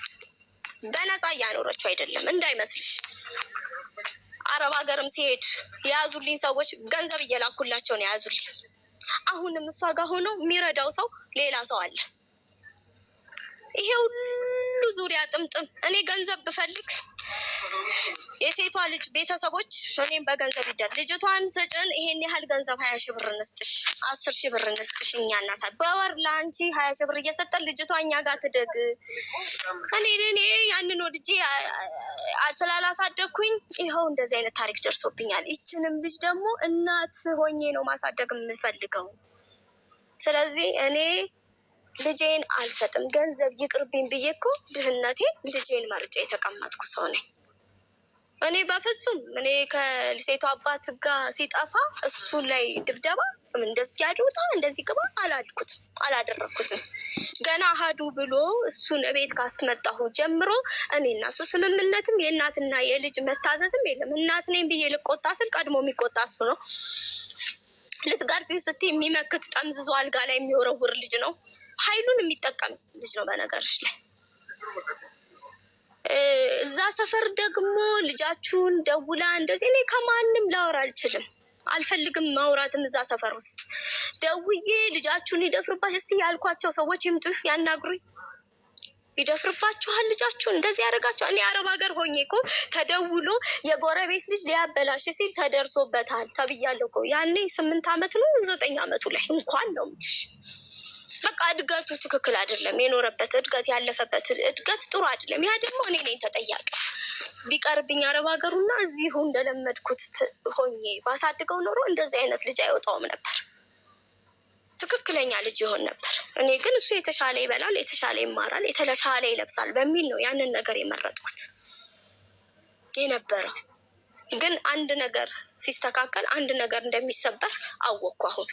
በነፃ እያኖረችው አይደለም እንዳይመስልሽ። አረብ ሀገርም ሲሄድ የያዙልኝ ሰዎች ገንዘብ እየላኩላቸው ነው የያዙልኝ። አሁንም እሷ ጋር ሆኖ የሚረዳው ሰው ሌላ ሰው አለ። ይሄ ሁሉ ዙሪያ ጥምጥም እኔ ገንዘብ ብፈልግ የሴቷ ልጅ ቤተሰቦች እኔም በገንዘብ ይደር ልጅቷን ስጭን ይሄን ያህል ገንዘብ 20 ሺህ ብር እንስጥሽ 10 ሺህ ብር እንስጥሽ እኛ እናሳድ በወር ለአንቺ 20 ሺህ ብር እየሰጠን ልጅቷ እኛ ጋር ትደግ። እኔ ያንን ወድጄ ስላላሳደግኩኝ ይኸው እንደዚህ አይነት ታሪክ ደርሶብኛል። ይችንም ልጅ ደግሞ እናት ሆኜ ነው ማሳደግ የምፈልገው። ስለዚህ እኔ ልጄን አልሰጥም። ገንዘብ ይቅርብኝ ብዬ እኮ ድህነቴን ልጄን መርጬ የተቀመጥኩ ሰው ነኝ። እኔ በፍጹም እኔ ከሴቷ አባት ጋር ሲጠፋ እሱ ላይ ድብደባ እንደዚህ ያድውጣ እንደዚህ ግባ አላደረኩትም። ገና አሃዱ ብሎ እሱን እቤት ካስመጣሁ ጀምሮ እኔና እሱ ስምምነትም የእናትና የልጅ መታዘዝም የለም። እናት ነኝ ብዬ ልቆጣ ስል ቀድሞ የሚቆጣ እሱ ነው። ልትጋርፊው ስትይ የሚመክት ጠምዝዞ አልጋ ላይ የሚወረውር ልጅ ነው። ኃይሉን የሚጠቀም ልጅ ነው። በነገርሽ ላይ እዛ ሰፈር ደግሞ ልጃችሁን ደውላ እንደዚህ እኔ ከማንም ላወራ አልችልም፣ አልፈልግም ማውራትም። እዛ ሰፈር ውስጥ ደውዬ ልጃችሁን ይደፍርባች እስቲ ያልኳቸው ሰዎች ይምጡ ያናግሩኝ። ይደፍርባችኋል ልጃችሁን እንደዚህ ያደርጋችኋል። እኔ አረብ ሀገር ሆኜ እኮ ተደውሎ የጎረቤት ልጅ ሊያበላሽ ሲል ተደርሶበታል ተብያለሁ እኮ ያኔ 8 ዓመት ነው 9 ዓመቱ ላይ እንኳን ነው የምልሽ። በቃ እድገቱ ትክክል አይደለም። የኖረበት እድገት ያለፈበት እድገት ጥሩ አይደለም። ያ ደግሞ እኔ ነኝ ተጠያቂ። ቢቀርብኝ አረብ ሀገሩና እዚሁ እንደለመድኩት ሆኜ ባሳድገው ኖሮ እንደዚህ አይነት ልጅ አይወጣውም ነበር። ትክክለኛ ልጅ ይሆን ነበር። እኔ ግን እሱ የተሻለ ይበላል፣ የተሻለ ይማራል፣ የተሻለ ይለብሳል በሚል ነው ያንን ነገር የመረጥኩት የነበረው። ግን አንድ ነገር ሲስተካከል አንድ ነገር እንደሚሰበር አወቅኩ አሁን።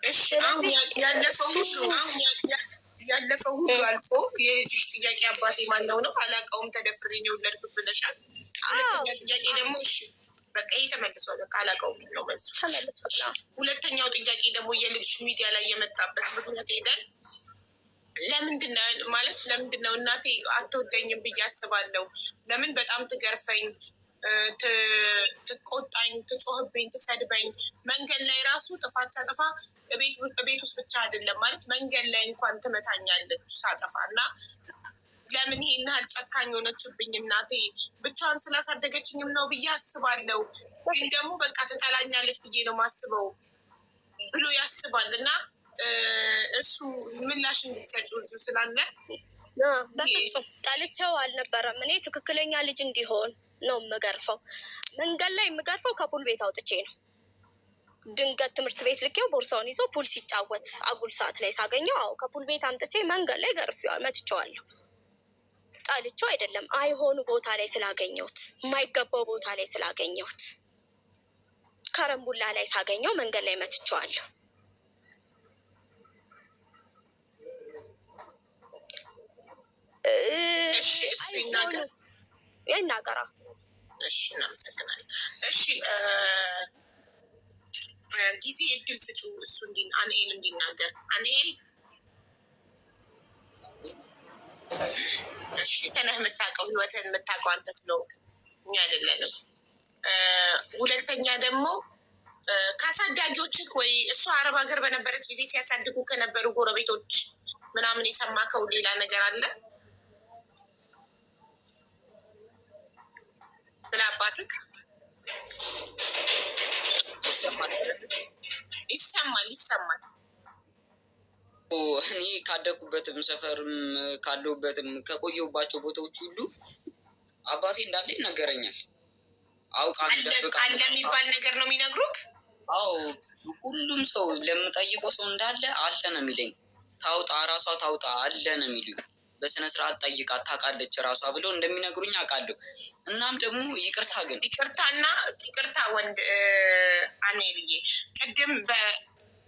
እሺ አሁን ያለፈው ሁሉ አልፎ የልጅሽ ጥያቄ አባቴ ማነው ነው አላውቀውም ተደፍሬ ነው የወለድኩት ብለሻል። ሁለተኛ ጥያቄ ደግሞ እሺ በቃ ይሄ ተመልሷል። በቃ አላውቀውም ነው መልሱ ተመልሷል። ሁለተኛው ጥያቄ ደግሞ የልጅሽ ሚዲያ ላይ የመጣበት ምክንያት ሄደን ለምንድን ነው እናቴ አትወደኝም ብዬ አስባለሁ። ለምን በጣም ትገርፈኝ፣ ትቆጣኝ፣ ትጮህብኝ፣ ትሰድበኝ መንገድ ላይ ራሱ ጥፋት ሳጠፋ ቤት ውስጥ ብቻ አይደለም ማለት መንገድ ላይ እንኳን ትመታኛለች ሳጠፋ እና ለምን ይሄን ያህል ጨካኝ ሆነችብኝ እናቴ ብቻዋን ስላሳደገችኝም ነው ብዬ አስባለሁ። ግን ደግሞ በቃ ትጠላኛለች ብዬ ነው ማስበው ብሎ ያስባል እና እሱ ምላሽ እንድትሰጪው እዚሁ ስላለ በፍጹም ጠልቼው አልነበረም። እኔ ትክክለኛ ልጅ እንዲሆን ነው የምገርፈው። መንገድ ላይ የምገርፈው ከፑል ቤት አውጥቼ ነው። ድንገት ትምህርት ቤት ልኬው ቦርሳውን ይዞ ፑል ሲጫወት አጉል ሰዓት ላይ ሳገኘው ከፑል ቤት አምጥቼ መንገድ ላይ መትቼዋለሁ። ጠልቼው አይደለም፣ አይሆኑ ቦታ ላይ ስላገኘሁት፣ የማይገባው ቦታ ላይ ስላገኘሁት፣ ከረምቡላ ላይ ሳገኘው መንገድ ላይ መትቼዋለሁ። ይናገራ። እሺ እናመሰግናለን። እሺ ጊዜ እድል ስጪው እሱ አንኤል እንዲናገር። አንኤል እሺ ከነህ የምታውቀው ህይወትህን የምታውቀው አንተ ስለሆንክ እኛ አይደለንም። ሁለተኛ ደግሞ ከአሳዳጊዎችህ ወይ እሱ አረብ ሀገር በነበረች ጊዜ ሲያሳድጉ ከነበሩ ጎረቤቶች ምናምን የሰማከው ሌላ ነገር አለ? ስለ አባትህ ይሰማል። እኔ ካደኩበትም ሰፈርም ካለሁበትም ከቆየሁባቸው ቦታዎች ሁሉ አባቴ እንዳለ ይነገረኛል። አውቃ ደብቃ አለ የሚባል ነገር ነው የሚነግሩክ? አዎ ሁሉም ሰው ለምጠይቀው ሰው እንዳለ አለ ነው የሚለኝ። ታውጣ ራሷ ታውጣ አለ ነው የሚሉኝ። በስነ ስርዓት ጠይቃት ታውቃለች ራሷ ብለው እንደሚነግሩኝ አውቃለሁ። እናም ደግሞ ይቅርታ ወንድ አኔልዬ ቅድም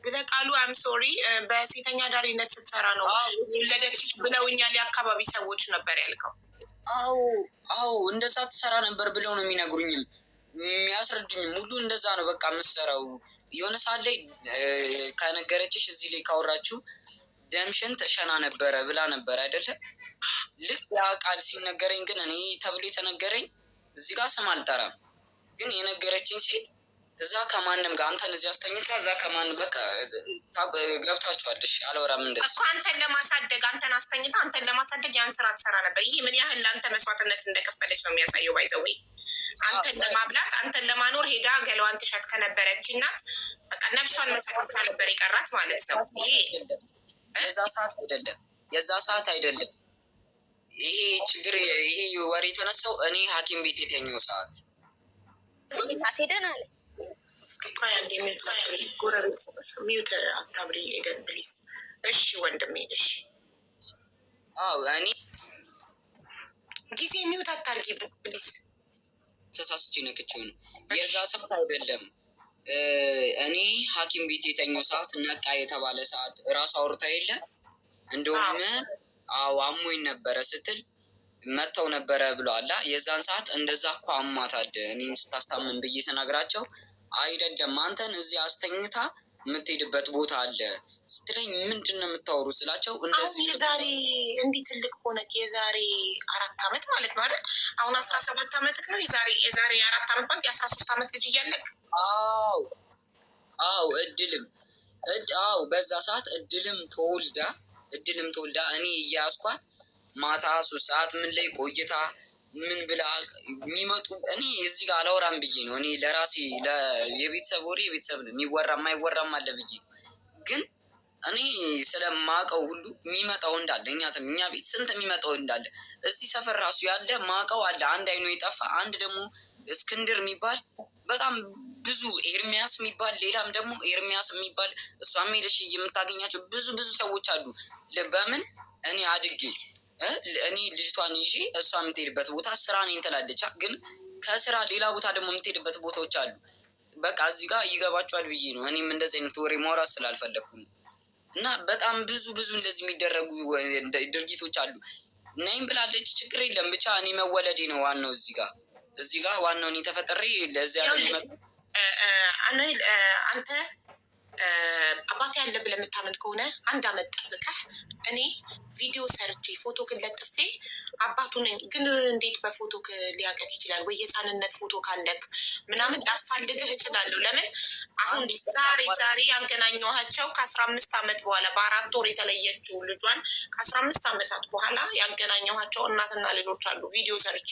ለቃሉ አም ሶሪ በሴተኛ ዳሪነት ስትሰራ ነው ወለደች ብለውኛል የአካባቢ ሰዎች ነበር ያልከው። አዎ እንደዛ ትሰራ ነበር ብለው ነው የሚነግሩኝም የሚያስረዱኝም ሁሉ እንደዛ ነው በቃ የምትሰራው። የሆነ ሰዓት ላይ ከነገረችሽ እዚህ ላይ ካወራችሁ ደምሽን ተሸና ነበረ ብላ ነበር አይደለ? ልክ ያ ቃል ሲነገረኝ ግን እኔ ተብሎ የተነገረኝ እዚህ ጋር ስም አልጠራም፣ ግን የነገረችኝ ሴት እዛ ከማንም ጋር አንተን እዚህ አስተኝታ እዛ ከማንም በቃ ገብታችኋለሽ። አልወራም እንደዚህ እኮ አንተን ለማሳደግ አንተን አስተኝታ አንተን ለማሳደግ ያን ስራ ትሰራ ነበር። ይህ ምን ያህል ለአንተ መስዋዕትነት እንደከፈለች ነው የሚያሳየው። ባይዘዌ አንተን ለማብላት አንተን ለማኖር ሄዳ ገለዋን ትሸጥ ከነበረች እናት በቃ ነፍሷን መሰከታ ነበር የቀራት ማለት ነው። ይሄ የዛ ሰዓት አይደለም ይሄ ችግር። ይሄ ወሬ የተነሳው እኔ ሐኪም ቤት የተኛው ሰዓት ሄደናል። ጎረቤት ሚውት አታብሪ ኤደን ፕሊዝ። እሺ ወንድሜ እሺ። እኔ ጊዜ ሚውት አታርጊበት ፕሊዝ። ተሳስቼ ነክቼው ነው። የዛ ሰዓት አይደለም እኔ ሐኪም ቤት የተኛው ሰዓት ነቃ የተባለ ሰዓት እራሱ አውርታ የለ እንደውም አሞኝ ነበረ ስትል መተው ነበረ ብለዋላ። የዛን ሰዓት እንደዛ እኮ አሟታል እኔን ስታስታምን ብዬ ስነግራቸው አይደለም አንተን እዚህ አስተኝታ የምትሄድበት ቦታ አለ ስትለኝ ምንድን ነው የምታወሩ ስላቸው እንደዚህ የዛሬ እንዲህ ትልቅ ሆነ የዛሬ 4 ዓመት ማለት ነው አይደል? አሁን 17 ዓመት ነው። የዛሬ 4 ዓመት ማለት የ13 ዓመት ልጅ እያለቅ በዛ ሰዓት እድልም ተወልዳ እኔ እያስኳት ማታ 3 ሰዓት ምን ላይ ቆይታ ምን ብላ የሚመጡ እኔ እዚህ ጋር አላወራም ብዬ ነው። እኔ ለራሴ የቤተሰብ ወሬ የቤተሰብ ነው የሚወራ የማይወራም አለ ብዬ ግን እኔ ስለማቀው ሁሉ የሚመጣው እንዳለ እኛ ቤት ስንት የሚመጣው እንዳለ እዚህ ሰፈር ራሱ ያለ ማቀው አለ። አንድ አይኑ የጠፋ አንድ ደግሞ እስክንድር የሚባል በጣም ብዙ ኤርሚያስ የሚባል ሌላም ደግሞ ኤርሚያስ የሚባል እሷም ሄደሽ የምታገኛቸው ብዙ ሰዎች አሉ። በምን እኔ አድጌ እኔ ልጅቷን ይዤ እሷ የምትሄድበት ቦታ ስራ እኔን ትላለች፣ ግን ከስራ ሌላ ቦታ ደግሞ የምትሄድበት ቦታዎች አሉ። በቃ እዚህ ጋር ይገባቸዋል ብዬ ነው። እኔም እንደዚህ አይነት ወሬ ማውራት ስላልፈለግኩ ነው። እና በጣም ብዙ እንደዚህ የሚደረጉ ድርጊቶች አሉ። ነይም ብላለች፣ ችግር የለም ብቻ እኔ መወለዴ ነው ዋናው። እዚህ ጋር ዋናው እኔ ተፈጥሬ ለዚያ አንተ አባቴ ያለ ብለህ የምታምን ከሆነ 1 ዓመት ጠብቀህ እኔ ቪዲዮ ሰርቼ ፎቶ ለጥፌ አባቱ ነኝ። ግን እንዴት በፎቶ ሊያቀቅ ይችላል? ወይ የህፃንነት ፎቶ ካለክ ምናምን ላፋልግህ እችላለሁ። ለምን አሁን ዛሬ ያገናኘኋቸው ከ15 ዓመት በኋላ በ4 ወር የተለየችው ልጇን ከ15 ዓመታት በኋላ ያገናኘኋቸው እናትና ልጆች አሉ ቪዲዮ ሰርቼ።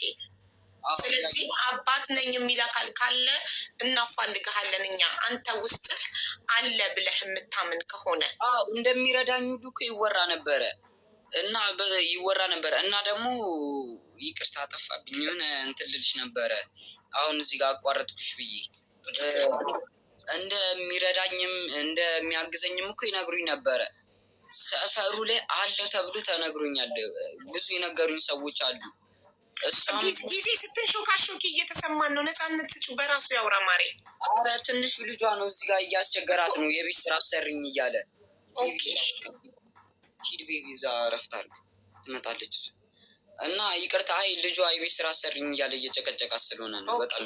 ስለዚህ አባት ነኝ የሚል አካል ካለ እናፋልግሃለን እኛ። አንተ ውስጥህ አለ ብለህ የምታምን ከሆነ እንደሚረዳኝ ሁሉ እኮ ይወራ ነበረ እና ደግሞ ይቅርታ ጠፋብኝ። የሆነ እንትን ልልሽ ነበረ አሁን እዚህ ጋር አቋረጥኩሽ ብዬ እንደሚረዳኝም እንደሚያግዘኝም እኮ ይነግሩኝ ነበረ። ሰፈሩ ላይ አለ ተብሎ ተነግሮኛል። ብዙ የነገሩኝ ሰዎች አሉ። ጊዜ ስትንሾካሾኪ እየተሰማን ነው። ነፃነት ስጩ በራሱ ያውራ ማሬ። ኧረ ትንሹ ልጇ ነው እዚህ ጋር እያስቸገራት ነው። የቤት ስራ አሰሪኝ እያለ ሂድ ቤቢ እዛ ረፍታል ትመጣለች እና ይቅርታ ልጇ የቤት ስራ አሰሪኝ እያለ እየጨቀጨቃት ስለሆነ ነው በጣም